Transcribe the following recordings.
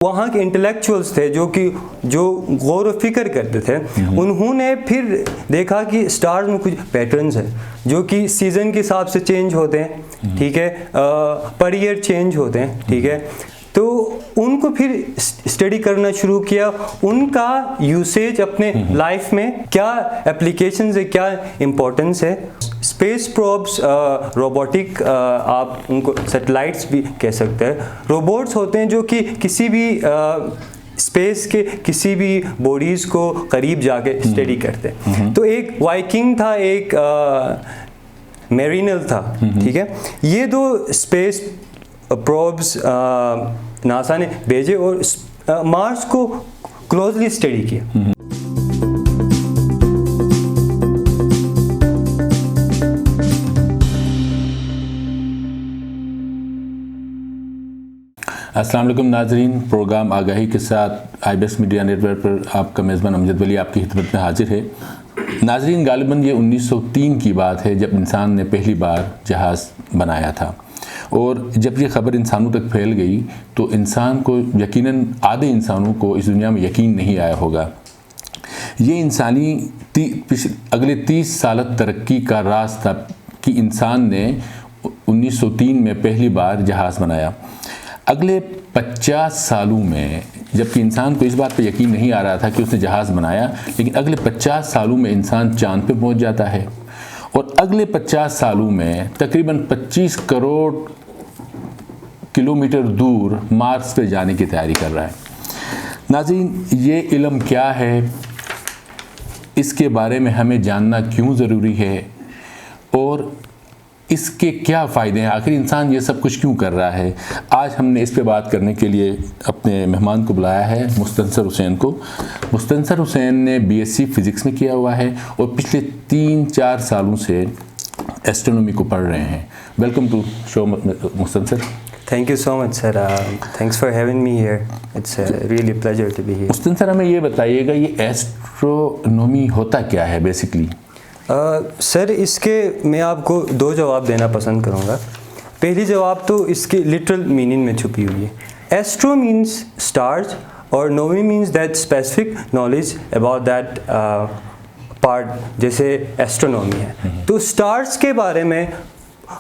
वहाँ के इंटेलेक्चुअल्स थे जो गौर व फिक्र करते थे, उन्होंने फिर देखा कि स्टार्स में कुछ पैटर्न्स हैं जो कि सीज़न के हिसाब से चेंज होते हैं, ठीक है, पर ईयर चेंज होते हैं, ठीक है। तो उनको फिर स्टडी करना शुरू किया, उनका यूसेज अपने लाइफ में क्या एप्लीकेशंस है, क्या इम्पोर्टेंस है। स्पेस प्रोब्स, रोबोटिक, आप उनको सैटेलाइट्स भी कह सकते हैं, रोबोट्स होते हैं जो कि किसी भी स्पेस के किसी भी बॉडीज़ को करीब जाके स्टडी करते हैं। तो एक वाइकिंग था, एक मेरिनल था, ठीक है। ये दो स्पेस प्रोब्स नासा ने भेजे और मार्स को क्लोजली स्टडी किया। अस्सलाम वालेकुम नाजरीन, प्रोग्राम आगाही के साथ IBS मीडिया नेटवर्क पर आपका मेज़बान अमजद वली आपकी खिदमत में हाजिर है। नाजरीन, गालिबन ये 1903 की बात है जब इंसान ने पहली बार जहाज़ बनाया था, और जब ये ख़बर इंसानों तक फैल गई तो इंसान को, यकीनन आधे इंसानों को इस दुनिया में यकीन नहीं आया होगा। ये इंसानी अगले 30 साल तरक्की का राज था कि इंसान ने 1903 में पहली बार जहाज़ बनाया। अगले 50 सालों में, जबकि इंसान को इस बात पर यकीन नहीं आ रहा था कि उसने जहाज़ बनाया, लेकिन अगले 50 सालों में इंसान चाँद पे पहुंच जाता है, और अगले 50 सालों में तकरीबन 25 करोड़ किलोमीटर दूर मार्स पे जाने की तैयारी कर रहा है। नाज़रीन, ये इल्म क्या है, इसके बारे में हमें जानना क्यों ज़रूरी है, और इसके क्या फ़ायदे हैं, आखिर इंसान ये सब कुछ क्यों कर रहा है। आज हमने इस पे बात करने के लिए अपने मेहमान को बुलाया है, मुस्तनसर हुसैन को। मुस्तनसर हुसैन ने BSc फ़िज़िक्स में किया हुआ है और पिछले 3-4 सालों से एस्ट्रोनॉमी को पढ़ रहे हैं। Welcome to show Mustansar. Thank you so much, sir. Thanks for having me here. It's a really pleasure to be here. Mustansar, हमें ये बताइएगा, ये एस्ट्रोनॉमी होता क्या है बेसिकली? सर, इसके मैं आपको 2 जवाब देना पसंद करूँगा। पहली जवाब तो इसके लिटरल मीनिंग में छुपी हुई है। एस्ट्रो मीन्स स्टार्स और nomy means that specific knowledge about that part, जैसे एस्ट्रोनॉमी है। तो स्टार्स के बारे में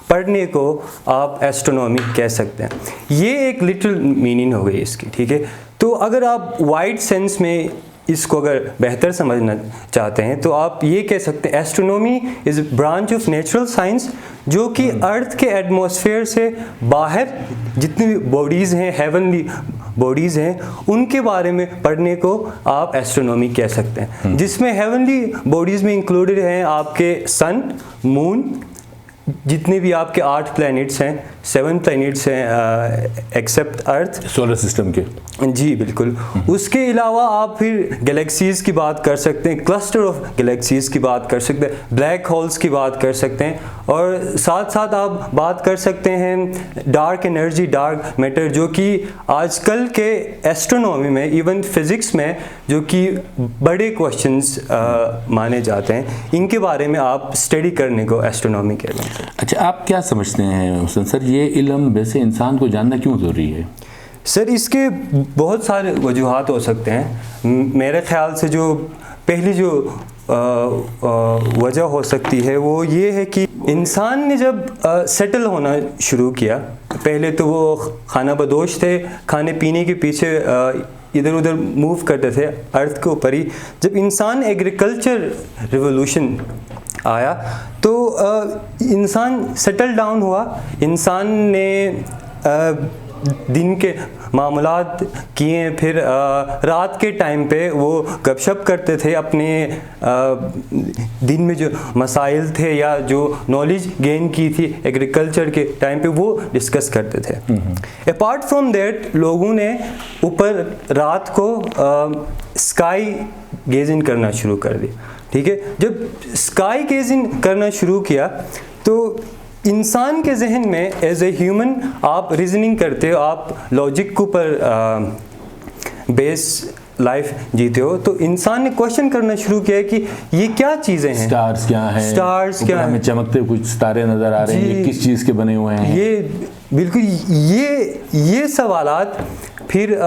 पढ़ने को आप एस्ट्रोनॉमी कह सकते हैं। ये एक लिटरल मीनिंग हो गई इसकी, ठीक है। तो अगर आप वाइड सेंस में इसको अगर बेहतर समझना चाहते हैं तो आप ये कह सकते हैं, astronomy is branch of natural science जो कि अर्थ के एटमॉस्फेयर से बाहर जितनी भी बॉडीज़ हैं, हेवनली बॉडीज़ हैं, उनके बारे में पढ़ने को आप एस्ट्रोनॉमी कह सकते हैं। जिसमें हेवनली बॉडीज़ में इंक्लूडेड हैं आपके सन, मून, जितने भी आपके 8 प्लैनेट्स हैं, 7 प्लैनेट्स हैं एक्सेप्ट अर्थ, सोलर सिस्टम के। जी बिल्कुल। उसके अलावा आप फिर गैलेक्सीज़ की बात कर सकते हैं, क्लस्टर ऑफ गैलेक्सीज़ की बात कर सकते हैं, ब्लैक होल्स की बात कर सकते हैं, और साथ साथ आप बात कर सकते हैं डार्क एनर्जी, डार्क मैटर, जो कि आजकल के एस्ट्रोनॉमी में, इवन फिज़िक्स में जो कि बड़े क्वेश्चंस माने जाते हैं, इनके बारे में आप स्टडी करने को एस्ट्रोनॉमी कहते हैं। अच्छा, आप क्या समझते हैं सर, ये इल्म वैसे इंसान को जानना क्यों ज़रूरी है? सर, इसके बहुत सारे वजूहात हो सकते हैं। मेरे ख़्याल से जो पहली जो वजह हो सकती है वो ये है कि इंसान ने जब सेटल होना शुरू किया, पहले तो वो खाना बदोश थे, खाने पीने के पीछे इधर उधर मूव करते थे अर्थ के ऊपर ही। जब इंसान एग्रीकल्चर रिवोल्यूशन आया तो इंसान सेटल डाउन हुआ, इंसान ने दिन के मामलात किए, फिर रात के टाइम पे वो गपशप करते थे, अपने दिन में जो मसाइल थे या जो नॉलेज गेन की थी एग्रीकल्चर के टाइम पे वो डिस्कस करते थे। अपार्ट फ्रॉम दैट, लोगों ने ऊपर रात को स्काई गेजिंग करना शुरू कर दिया, ठीक है। जब स्काई गेजिंग करना शुरू किया तो इंसान के जहन में एज ए ह्यूमन आप रीजनिंग करते हो, आप लॉजिक के ऊपर बेस लाइफ जीते हो, तो इंसान ने क्वेश्चन करना शुरू किया कि ये क्या चीज़ें हैं, स्टार्स क्या हैं, स्टार्स क्या हमें चमकते कुछ सितारे नज़र आ रहे हैं, ये किस चीज़ के बने हुए हैं। ये बिल्कुल ये सवालात फिर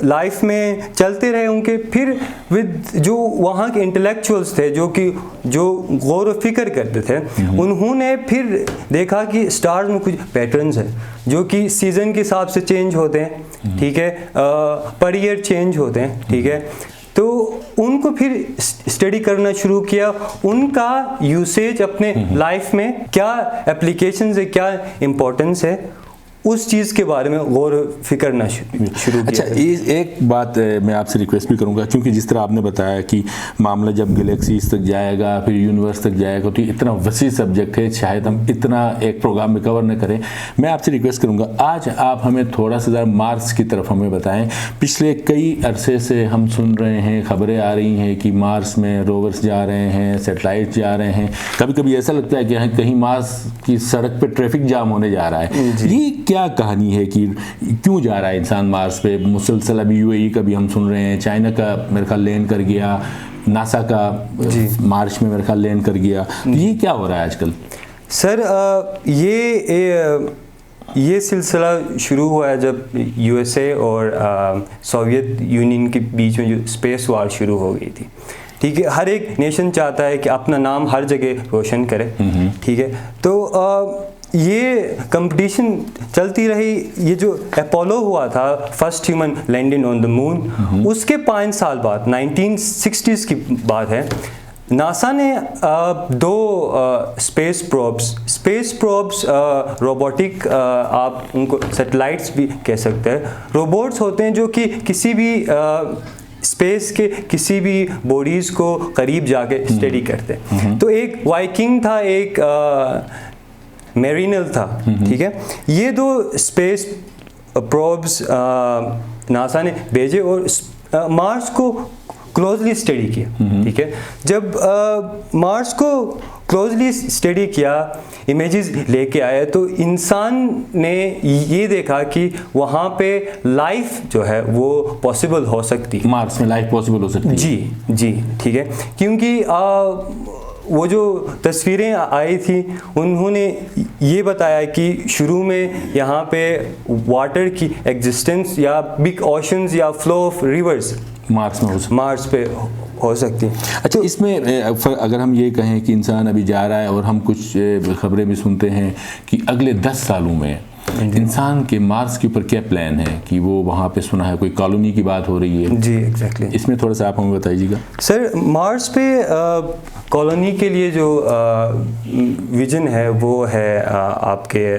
लाइफ में चलते रहे उनके, फिर विद जो वहाँ के इंटेलेक्चुअल्स थे जो गौर व फिक्र करते थे, उन्होंने फिर देखा कि स्टार्स में कुछ पैटर्न्स हैं जो कि सीज़न के हिसाब से चेंज होते हैं, ठीक है, पर ईयर चेंज होते हैं, ठीक है। तो उनको फिर स्टडी करना शुरू किया, उनका यूसेज अपने लाइफ में क्या एप्लीकेशंस है, क्या इम्पोर्टेंस है, उस चीज़ के बारे में गौर फिक्र करना शुरू किया। अच्छा, एक बात मैं आपसे रिक्वेस्ट भी करूंगा, क्योंकि जिस तरह आपने बताया कि मामला जब गैलेक्सीज तक जाएगा, फिर यूनिवर्स तक जाएगा, तो इतना वसी सब्जेक्ट है, शायद हम इतना एक प्रोग्राम में कवर न करें। मैं आपसे रिक्वेस्ट करूंगा, आज आप हमें थोड़ा सा ज़रा मार्स की तरफ हमें बताएं। पिछले कई अरसे से हम सुन रहे हैं, खबरें आ रही हैं कि मार्स में रोवर्स जा रहे हैं, सैटेलाइट जा रहे हैं। कभी कभी ऐसा लगता है कि कहीं मार्स की सड़क पर ट्रैफिक जाम होने जा रहा है। ये क्या कहानी है कि क्यों जा रहा है इंसान मार्स पे? मुसलसल अभी यूएई का भी हम सुन रहे हैं, चाइना का मेरे ख्याल लैंड कर गया, नासा का मार्च में मेरे ख्याल लैंड कर गया। तो ये क्या हो रहा है आजकल? सर ये सिलसिला शुरू हुआ है जब यूएसए और सोवियत यूनियन के बीच में जो स्पेस वॉर शुरू हो गई थी, ठीक है। हर एक नेशन चाहता है कि अपना नाम हर जगह रोशन करे, ठीक है। तो ये कंपटीशन चलती रही। ये जो अपोलो हुआ था, first human landing on the moon, उसके 5 साल बाद 1960s की बात है, नासा ने 2 स्पेस प्रोब्स रोबोटिक, आप उनको सैटेलाइट्स भी कह सकते हैं, रोबोट्स होते हैं जो कि किसी भी स्पेस के किसी भी बॉडीज़ को करीब जाके स्टडी करते हैं। तो एक वाइकिंग था, एक मेरिनल था, ठीक है। ये 2 स्पेस प्रोब्स नासा ने भेजे और मार्स को क्लोजली स्टडी किया, ठीक है। जब मार्स को क्लोजली स्टडी किया, इमेजेस लेके आए, तो इंसान ने ये देखा कि वहाँ पे लाइफ जो है वो पॉसिबल हो सकती है। मार्स में लाइफ पॉसिबल हो सकती है? जी, ठीक है। क्योंकि वो जो तस्वीरें आई थी, उन्होंने ये बताया कि शुरू में यहाँ पे वाटर की एग्जिस्टेंस या बिग ओशंस या फ्लो ऑफ रिवर्स मार्स पे हो सकती है। अच्छा, इसमें अगर हम ये कहें कि इंसान अभी जा रहा है और हम कुछ खबरें भी सुनते हैं कि अगले 10 सालों में इंसान के मार्स के ऊपर क्या प्लान है कि वो वहाँ पे सुना है कोई कॉलोनी की बात हो रही है? जी, एग्जैक्टली। इसमें थोड़ा सा आप हमें बताइएगा। सर, मार्स पे कॉलोनी के लिए जो विजन है वो है आपके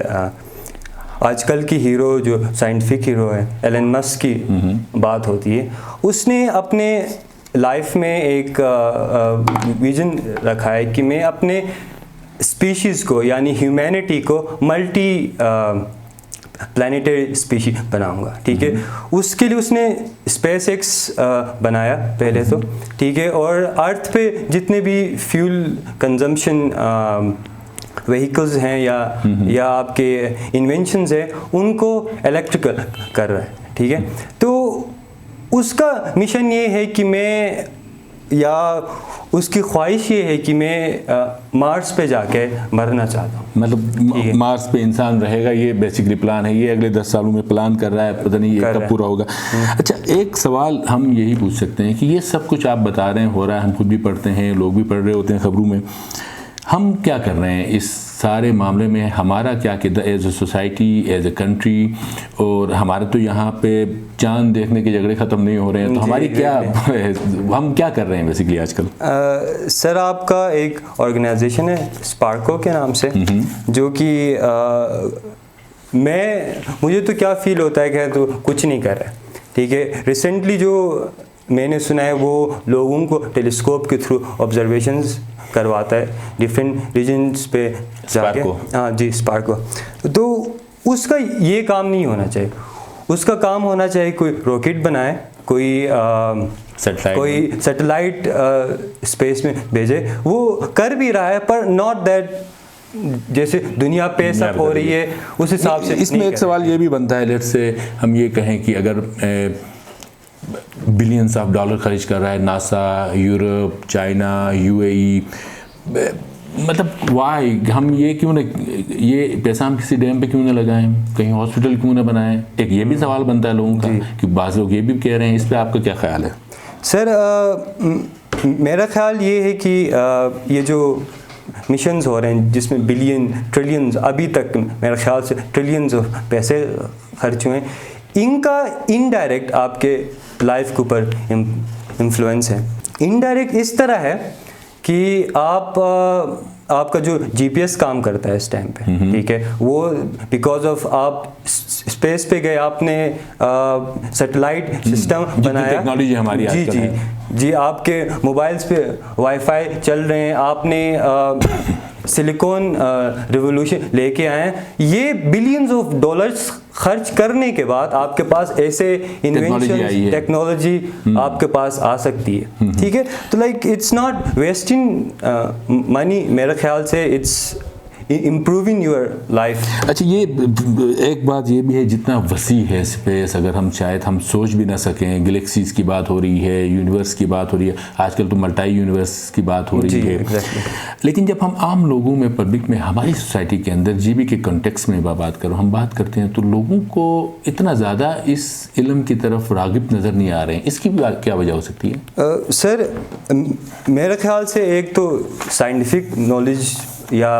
आजकल की हीरो जो साइंटिफिक हीरो है एलन मस्क की बात होती है। उसने अपने लाइफ में एक विजन रखा है कि मैं अपने स्पीशीज़ को यानी ह्यूमैनिटी को मल्टी प्लानिटरी स्पीशीज बनाऊंगा, ठीक है। उसके लिए उसने स्पेस एक्स बनाया पहले तो, ठीक है। और अर्थ पे जितने भी फ्यूल कंजम्पशन व्हीकल्स हैं या आपके इन्वेंशंस हैं, उनको इलेक्ट्रिकल कर रहा है, ठीक है। तो उसका मिशन ये है कि मैं, या उसकी ख्वाहिश ये है कि मैं मार्स पे जाके मरना चाहता हूँ। मतलब मार्स पे इंसान रहेगा, ये बेसिकली प्लान है। ये अगले 10 सालों में प्लान कर रहा है, पता नहीं ये कब पूरा होगा। अच्छा, एक सवाल हम यही पूछ सकते हैं कि ये सब कुछ आप बता रहे हैं हो रहा है, हम खुद भी पढ़ते हैं, लोग भी पढ़ रहे होते हैं खबरों में, हम क्या कर रहे हैं इस सारे मामले में? हमारा क्या किरदार as a society, as a country? और हमारे तो यहाँ पे चांद देखने के झगड़े ख़त्म नहीं हो रहे हैं, तो हमारी क्या हम क्या कर रहे हैं बेसिकली आजकल? सर, आपका एक ऑर्गेनाइजेशन है स्पार्को के नाम से, जो कि मुझे तो क्या फील होता है कि तो कुछ नहीं कर रहा है, ठीक है। रिसेंटली जो मैंने सुना है वो लोगों को टेलीस्कोप के थ्रू ऑब्जर्वेशंस करवाता है डिफरेंट रीजन्स पे जाके। हाँ जी, स्पार्को। तो उसका ये काम नहीं होना चाहिए। उसका काम होना चाहिए कोई रॉकेट बनाए, कोई सैटेलाइट स्पेस में भेजे। वो कर भी रहा है, पर नॉट दैट जैसे दुनिया पे सब हो रही है उस हिसाब से। इसमें एक सवाल ये भी बनता है, लेट्स से हम ये कहें कि अगर बिलियंस ऑफ डॉलर खर्च कर रहा है नासा, यूरोप, चाइना, यूएई, मतलब वाई हम ये क्यों ना, ये पैसा हम किसी डैम पे क्यों ना लगाएं, कहीं हॉस्पिटल क्यों ना बनाएं? एक ये भी सवाल बनता है लोगों का कि बाज़ लोग ये भी कह रहे हैं, इस पे आपका क्या ख्याल है? सर मेरा ख्याल ये है कि ये जो मिशंस हो रहे हैं जिसमें बिलियन ट्रिलियंस, अभी तक मेरे ख्याल से ट्रिलियंस ऑफ पैसे खर्च हुए हैं, इनका इनडायरेक्ट आपके लाइफ के ऊपर इन्फ्लुएंस है। इनडायरेक्ट इस तरह है कि आपका जो जीपीएस काम करता है इस टाइम पे, ठीक है, वो बिकॉज ऑफ आप स्पेस पे गए, आपने सैटेलाइट सिस्टम बनाया, टेक्नोलॉजी हमारी जी जी जी, आपके मोबाइल्स पे वाईफाई चल रहे हैं, आपने सिलिकॉन रिवोल्यूशन लेके आए हैं, ये बिलियंस ऑफ डॉलर्स खर्च करने के बाद आपके पास ऐसे इन्वेंशन टेक्नोलॉजी आपके पास आ सकती है, ठीक है। तो like it's not wasting money, मेरे ख्याल से इट्स इम्प्रूविंग योर लाइफ। अच्छा, ये एक बात ये भी है, जितना वसी है स्पेस, अगर हम शायद हम सोच भी ना सकें, गैलेक्सीज की बात हो रही है, यूनिवर्स की बात हो रही है, आजकल तो मल्टी यूनिवर्स की बात हो रही है, लेकिन जब हम आम लोगों में, पब्लिक में, हमारी सोसाइटी के अंदर जीबी के कॉन्टेक्स्ट में बात करो, हम बात करते हैं, तो लोगों को इतना ज़्यादा इस इल्म की तरफ रागिब नज़र नहीं आ रहे हैं। इसकी क्या वजह हो सकती है? सर मेरे ख्याल से एक तो साइंटिफिक नॉलेज या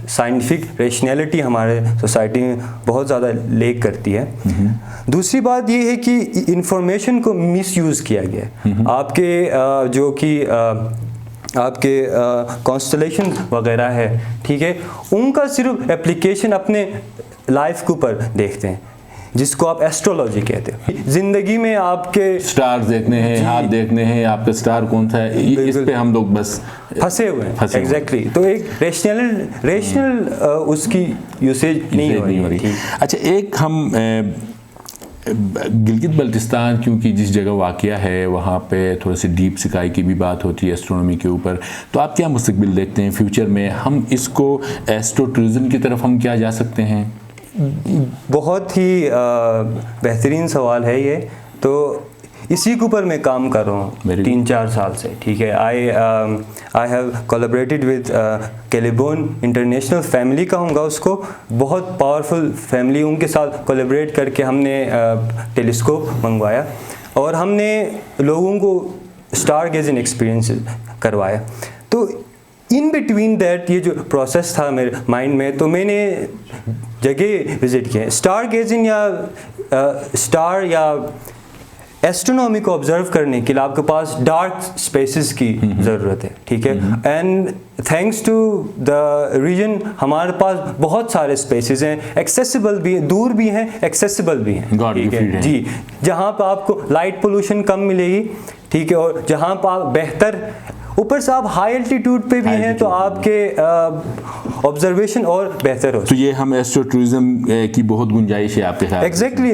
साइंटिफिक रेशनैलिटी हमारे सोसाइटी में बहुत ज़्यादा लेक करती है। दूसरी बात ये है कि इंफॉर्मेशन को मिसयूज़ किया गया है। आपके जो कि आपके कॉन्स्टलेशन वगैरह है, ठीक है, उनका सिर्फ एप्लीकेशन अपने लाइफ के ऊपर देखते हैं, जिसको आप एस्ट्रोलॉजी कहते हैं। जिंदगी में आपके स्टार देखने हैं, हाथ देखने हैं, आपका स्टार कौन सा है, इस पे हम लोग बस फंसे हुए हैं। एग्जैक्टली। तो एक रेशनल उसकी यूसेज नहीं हो रही। अच्छा, एक हम गिलगित बल्तिस्तान, क्योंकि जिस जगह वाक़या है वहाँ पे थोड़ी सी डीप सिकाई की भी बात होती है एस्ट्रोनॉमी के ऊपर, तो आप क्या मुस्तकबिल देखते हैं फ्यूचर में? हम इसको एस्ट्रो टूरिज़म की तरफ हम क्या जा सकते हैं? बहुत ही बेहतरीन सवाल है ये। तो इसी के ऊपर मैं काम कर रहा हूँ 3-4 साल से, ठीक है। I have collaborated with Calibon international family, कहूँगा उसको, बहुत पावरफुल फैमिली, उनके साथ कोलैबोरेट करके हमने टेलीस्कोप मंगवाया और हमने लोगों को स्टार गेजिंग एक्सपीरियंस करवाया। तो इन बिटवीन दैट ये जो प्रोसेस था मेरे माइंड में, तो मैंने जगह विज़िट किए, स्टार गेजिंग या स्टार या एस्ट्रोनॉमी को ऑब्जर्व करने के लिए आपके पास डार्क स्पेसेस की ज़रूरत है, ठीक है। And thanks to the reason हमारे पास बहुत सारे स्पेसेस हैं, एक्सेसिबल भी हैं, दूर भी हैं, एक्सेसिबल भी हैं, ठीक है जी, जहाँ पर आपको लाइट पोल्यूशन कम मिलेगी, ठीक है, और जहाँ पर आप बेहतर, ऊपर से आप हाई एल्टीट्यूड पे भी हैं, तो आपके ऑब्जर्वेशन और बेहतर हो। तो ये हम एस्ट्रो टूरिज्म की बहुत गुंजाइश है आपके साथ? एग्जैक्टली।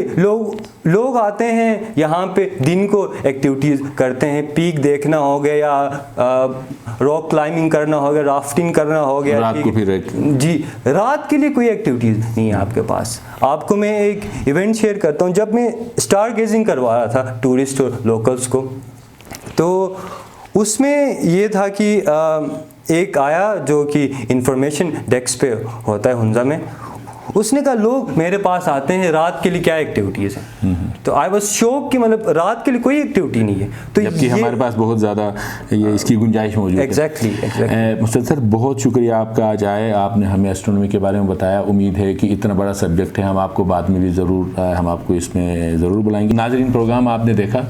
लोग आते हैं यहाँ पे, दिन को एक्टिविटीज़ करते हैं, पीक देखना हो गया या रॉक क्लाइंबिंग करना हो गया, राफ्टिंग करना हो गया, रात को फिर जी, रात के लिए कोई एक्टिविटीज़ नहीं है आपके पास। आपको मैं एक इवेंट शेयर करता हूँ। जब मैं स्टार गेजिंग करवा रहा था टूरिस्ट और लोकल्स को, तो उसमें ये था कि एक आया जो कि इंफॉर्मेशन डेस्क पे होता है हुंजा में, उसने कहा लोग मेरे पास आते हैं, रात के लिए क्या एक्टिविटीज़ हैं? तो आई वाज शॉक कि मतलब रात के लिए कोई एक्टिविटी नहीं है, तो जबकि हमारे पास बहुत ज़्यादा ये इसकी गुंजाइश मौजूद है। एग्जैक्टली। मुस्तफा सर, बहुत शुक्रिया आपका, आज आए, आपने हमें एस्ट्रोनॉमी के बारे में बताया। उम्मीद है कि इतना बड़ा सब्जेक्ट है, हम आपको बाद में भी ज़रूर, हम आपको इसमें ज़रूर बुलाएंगे। नाज़रीन, प्रोग्राम आपने देखा,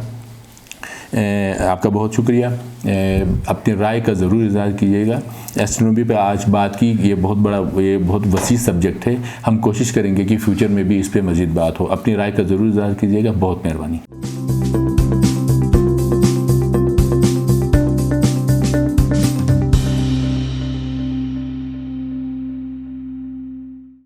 आपका बहुत शुक्रिया। अपनी राय का ज़रूर इज़हार कीजिएगा। एस्ट्रोनॉमी पे आज बात की, ये बहुत वसी सब्जेक्ट है, हम कोशिश करेंगे कि फ्यूचर में भी इस पे मज़ीद बात हो। अपनी राय का ज़रूर इज़हार कीजिएगा। बहुत मेहरबानी।